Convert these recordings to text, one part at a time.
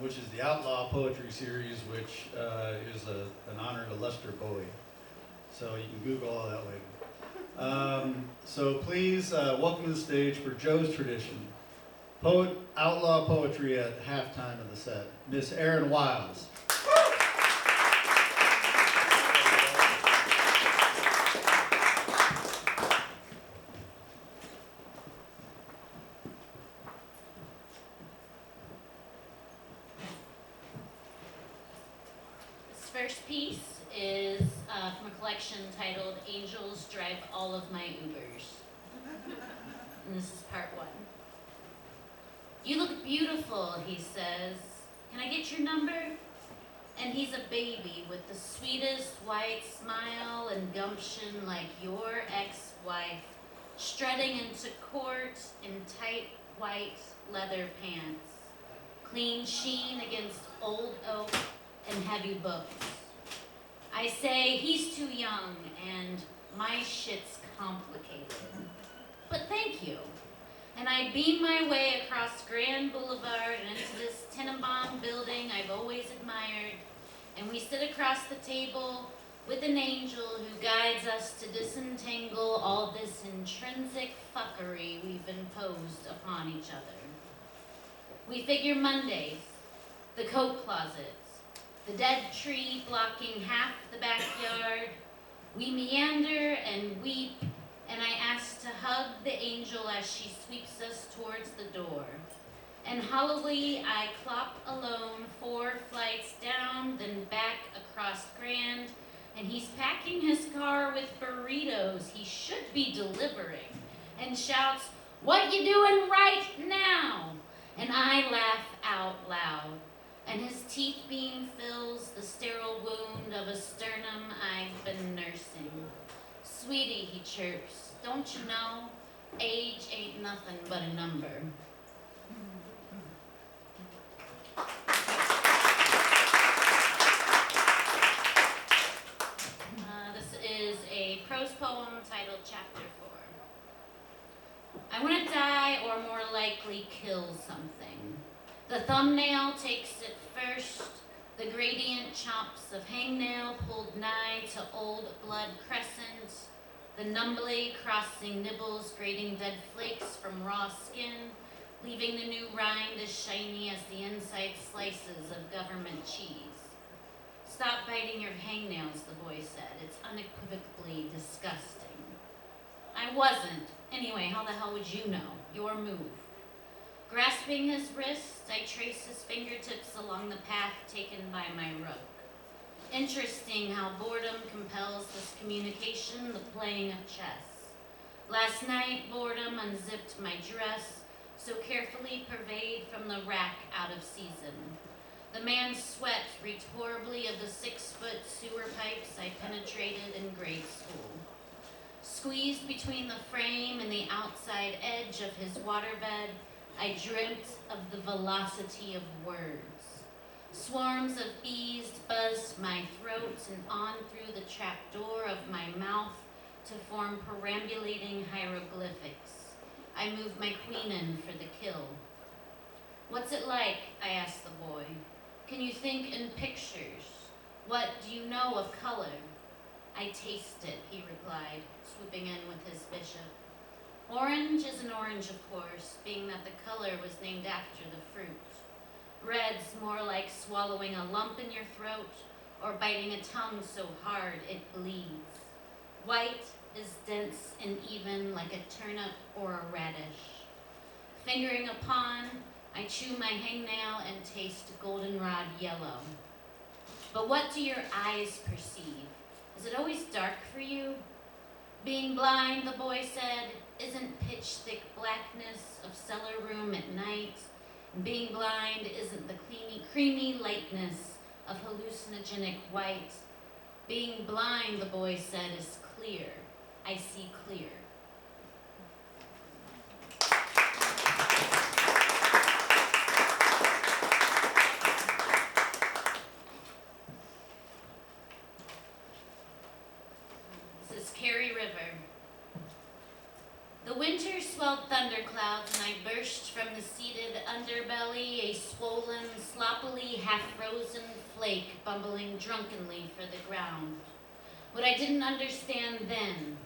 which is the Outlaw Poetry Series, which is an honor to Lester Bowie. So you can Google all that later. So please welcome to the stage for Joe's Tradition, Outlaw Poetry at halftime of the set, Miss Erin Wiles. First piece is from a collection titled Angels Drive All of My Ubers. And this is part one. You look beautiful, he says. Can I get your number? And he's a baby with the sweetest white smile and gumption like your ex-wife, strutting into court in tight white leather pants, clean sheen against old oak and heavy books. I say he's too young and my shit's complicated. But thank you. And I beam my way across Grand Boulevard and into this Tenenbaum building I've always admired. And we sit across the table with an angel who guides us to disentangle all this intrinsic fuckery we've imposed upon each other. We figure Mondays, the coat closets, the dead tree blocking half the backyard. We meander and weep, and I ask to hug the angel as she sweeps us towards the door. And hollowly I clop alone 4 flights down, then back across Grand, and he's packing his car with burritos he should be delivering, and shouts, "What you doing right now?" And I laugh out loud. And his teeth beam fills the sterile wound of a sternum I've been nursing. Sweetie, he chirps, don't you know, age ain't nothing but a number. This is a prose poem titled Chapter 4. I want to die or more likely kill something. The thumbnail takes it first, the gradient chops of hangnail pulled nigh to old blood crescent, the numbly crossing nibbles grating dead flakes from raw skin, leaving the new rind as shiny as the inside slices of government cheese. Stop biting your hangnails, the boy said. It's unequivocally disgusting. I wasn't. Anyway, how the hell would you know? Your move. Grasping his wrist, I trace his fingertips along the path taken by my rug. Interesting how boredom compels this communication, the playing of chess. Last night, boredom unzipped my dress, so carefully purveyed from the rack out of season. The man's sweat reeked horribly of the 6-foot sewer pipes I penetrated in grade school. Squeezed between the frame and the outside edge of his waterbed, I dreamt of the velocity of words. Swarms of bees buzzed my throat and on through the trapdoor of my mouth to form perambulating hieroglyphics. I moved my queen in for the kill. What's it like? I asked the boy. Can you think in pictures? What do you know of color? I taste it, he replied, swooping in with his bishop. Orange is an orange, of course, being that the color was named after the fruit. Red's more like swallowing a lump in your throat or biting a tongue so hard it bleeds. White is dense and even like a turnip or a radish. Fingering a pawn, I chew my hangnail and taste goldenrod yellow. But what do your eyes perceive? Is it always dark for you? Being blind, the boy said, isn't pitch-thick blackness of cellar room at night. Being blind isn't the creamy lightness of hallucinogenic white. Being blind, the boy said, is clear. I see clear. This is Cary River. The winter swelled thunderclouds, and I burst from the seated underbelly, a swollen sloppily half-frozen flake bumbling drunkenly for the ground. What I didn't understand then,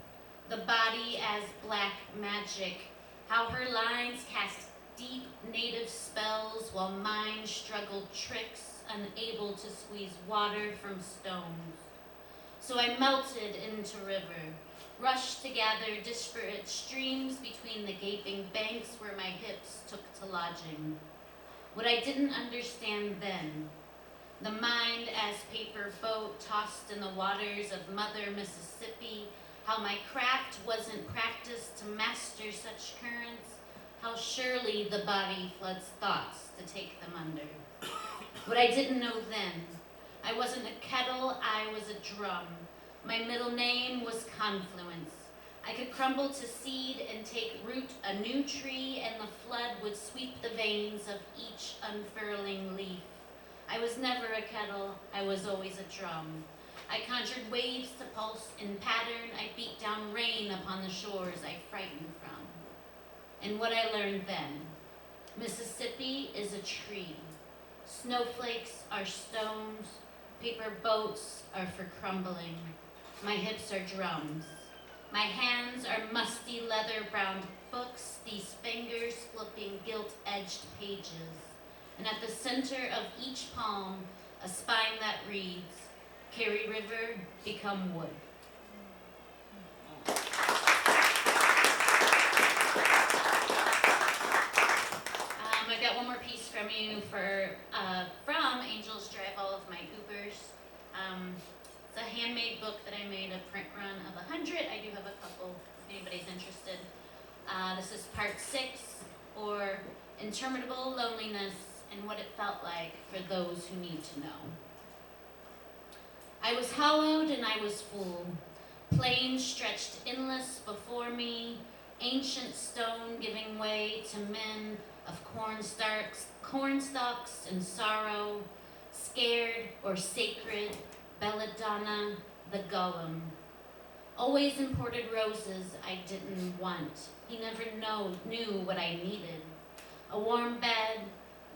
the body as black magic, how her lines cast deep native spells while mine struggled tricks, unable to squeeze water from stones. So I melted into river, rushed to gather disparate streams between the gaping banks where my hips took to lodging. What I didn't understand then, the mind as paper boat tossed in the waters of Mother Mississippi, how my craft wasn't practiced to master such currents, how surely the body floods thoughts to take them under. What I didn't know then, I wasn't a kettle, I was a drum. My middle name was Confluence. I could crumble to seed and take root a new tree, and the flood would sweep the veins of each unfurling leaf. I was never a kettle, I was always a drum. I conjured waves to pulse in pattern, I beat down rain upon the shores I frightened from. And what I learned then, Mississippi is a tree. Snowflakes are stones, paper boats are for crumbling. My hips are drums. My hands are musty leather-browned books, these fingers flipping gilt-edged pages. And at the center of each palm, a spine that reads, Carry River, become wood. I've got one more piece from you from Angels Drive All of My Ubers. It's a handmade book that I made a print run of 100. I do have a couple if anybody's interested. This is part 6, or Interminable Loneliness and What It Felt Like for Those Who Need to Know. I was hollowed and I was full. Plains stretched endless before me, ancient stone giving way to men of corn stalks and sorrow, scared or sacred, belladonna, the golem. Always imported roses I didn't want. He never knew what I needed. A warm bed,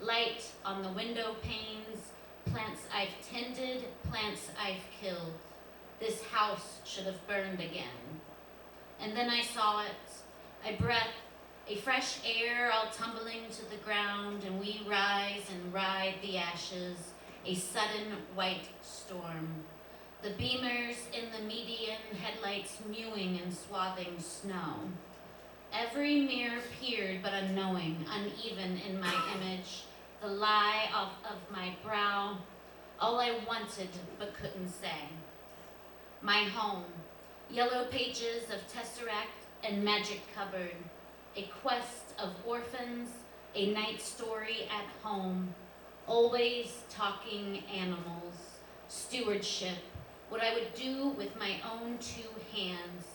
light on the window panes, plants I've tended, plants I've killed. This house should have burned again. And then I saw it. I breathed a fresh air all tumbling to the ground, and we rise and ride the ashes, a sudden white storm. The beamers in the median, headlights mewing and swathing snow. Every mirror peered but unknowing, uneven in my image, the lie of my brow, all I wanted but couldn't say. My home, yellow pages of tesseract and magic cupboard, a quest of orphans, a night story at home, always talking animals, stewardship, what I would do with my own 2 hands,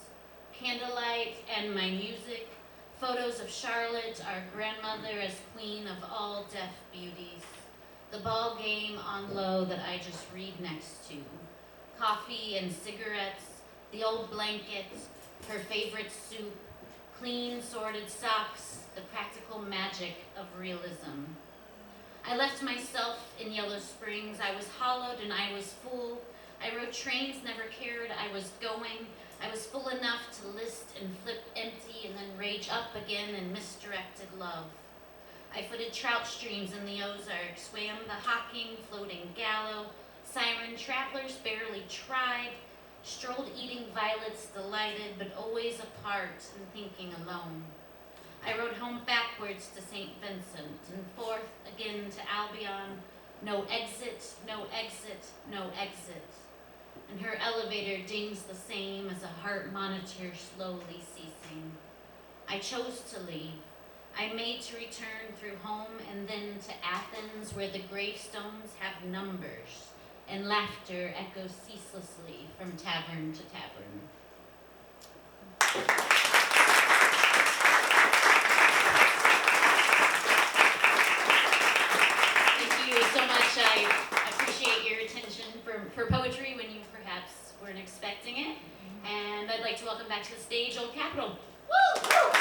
candlelight and my music, photos of Charlotte, our grandmother as queen of all deaf beauties, the ball game on low that I just read next to, coffee and cigarettes, the old blanket, her favorite soup, clean sorted socks, the practical magic of realism. I left myself in Yellow Springs. I was hollowed and I was full. I rode trains, never cared I was going. I was full enough to list and flip empty and then rage up again in misdirected love. I footed trout streams in the Ozarks, swam the Hocking floating gallow, siren travelers barely tried, strolled eating violets delighted, but always apart and thinking alone. I rode home backwards to St. Vincent and forth again to Albion. No exit, no exit, no exit. And her elevator dings the same as a heart monitor slowly ceasing. I chose to leave. I made to return through home and then to Athens, where the gravestones have numbers and laughter echoes ceaselessly from tavern to tavern. Thank you so much. I appreciate your attention for poetry when you perhaps weren't expecting it. And I'd like to welcome back to the stage OldCapital. Woo!